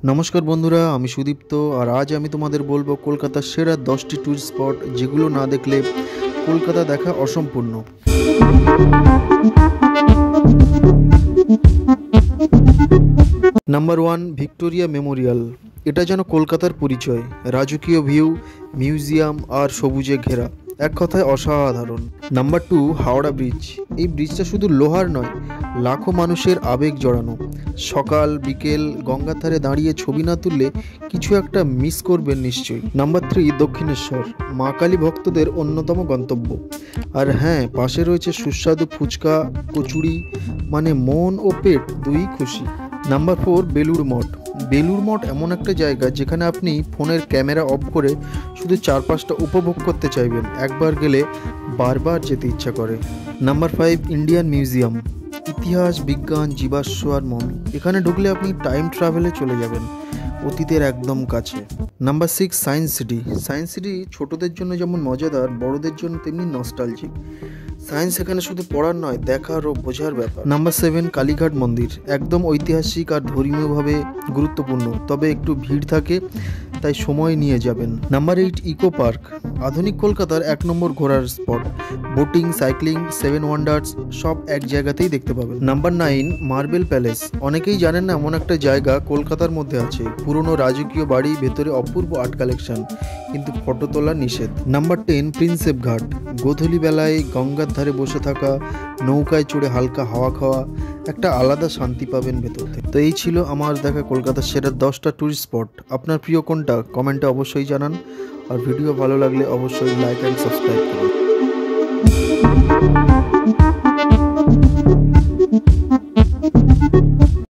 নমস্কার বন্ধুরা, আমি সুদীপ্ত। আর আজ আমি তোমাদের বলবো কলকাতার সেরা 10টি ট্যুরিস্ট স্পট যেগুলো না দেখলে কলকাতা দেখা অসম্পূর্ণ। Number 1, Victoria Memorial. এটা যেন কলকাতার পরিচয়। রাজকীয় ভিউ, মিউজিয়াম আর সবুজে ঘেরা, এক কথায় অসাধারণ। Number 2, Howrah bridge. এই ব্রিজটা শুধু লোহার নয়, লাখো মানুষের আবেগ জড়ানো। সকাল বিকেল গঙ্গার ধারে দাঁড়িয়ে ছবি না তুললে কিছু একটা মিস করবেন নিশ্চয়ই। নাম্বার 3, দক্ষিণেশ্বর। মা কালী ভক্তদের অন্যতম গন্তব্য। আর হ্যাঁ, পাশে রয়েছে সুস্বাদু ফুচকা, কচুরি, মানে মন ও পেট দুই খুশি। নাম্বার 4, বেলুড় মঠ। বেলুড় মঠ এমন একটা জায়গা যেখানে আপনি ফোনের ক্যামেরা অফ করে শুধু চারপাশটা উপভোগ করতে চাইবেন। একবার গেলে বারবার যেতে ইচ্ছা করে। Number 5, Indian museum. ইতিহাস, বিজ্ঞান, জীবাশ্ম আর মমি। এখানে ঢুকলে আপনি টাইম ট্রাভেলে চলে যাবেন, অতীতের একদম কাছে। Number 6, science city. Science city ছোটদের জন্য যেমন মজাদার, বড়দের জন্য তেমনি নস্টালজিক। সায়েন্স এখানে শুধু পড়ার নয়, দেখার ও বোঝার ব্যাপার। নাম্বার 7, কালীঘাট মন্দির। একদম ঐতিহাসিক আর ধর্মীয়ভাবে গুরুত্বপূর্ণ, তবে একটু ভিড় থাকে, তাই সময় নিয়ে যাবেন। Number 8, eco park. আধুনিক কলকাতার 1 নম্বর ঘোরার স্পট। বোটিং, সাইক্লিং, 7 ওয়ান্ডার্স সব এক জায়গাতেই দেখতে পাবেন। Number 9, marble palace. অনেকেই জানেন না এমন একটা জায়গা কলকাতার মধ্যে আছে। পুরনো রাজকীয় বাড়ি, ভেতরে অপূর্ব আর্ট কালেকশন, কিন্তু ফটো তোলা নিষেধ। নাম্বার 10, প্রিন্সেপ ঘাট। গোধূলি বেলায় গঙ্গার ধারে বসে থাকা, নৌকায় চড়ে হালকা হাওয়া খাওয়া, একটা আলাদা শান্তি পাবেন ভেতর থেকে। তো এই ছিল আমার দেখা কলকাতার সেরা 10টা ট্যুরিস্ট স্পট। আপনার প্রিয় কোনটা কমেন্টে অবশ্যই জানান। আর ভিডিও ভালো লাগলে অবশ্যই লাইক অ্যান্ড সাবস্ক্রাইব করুন।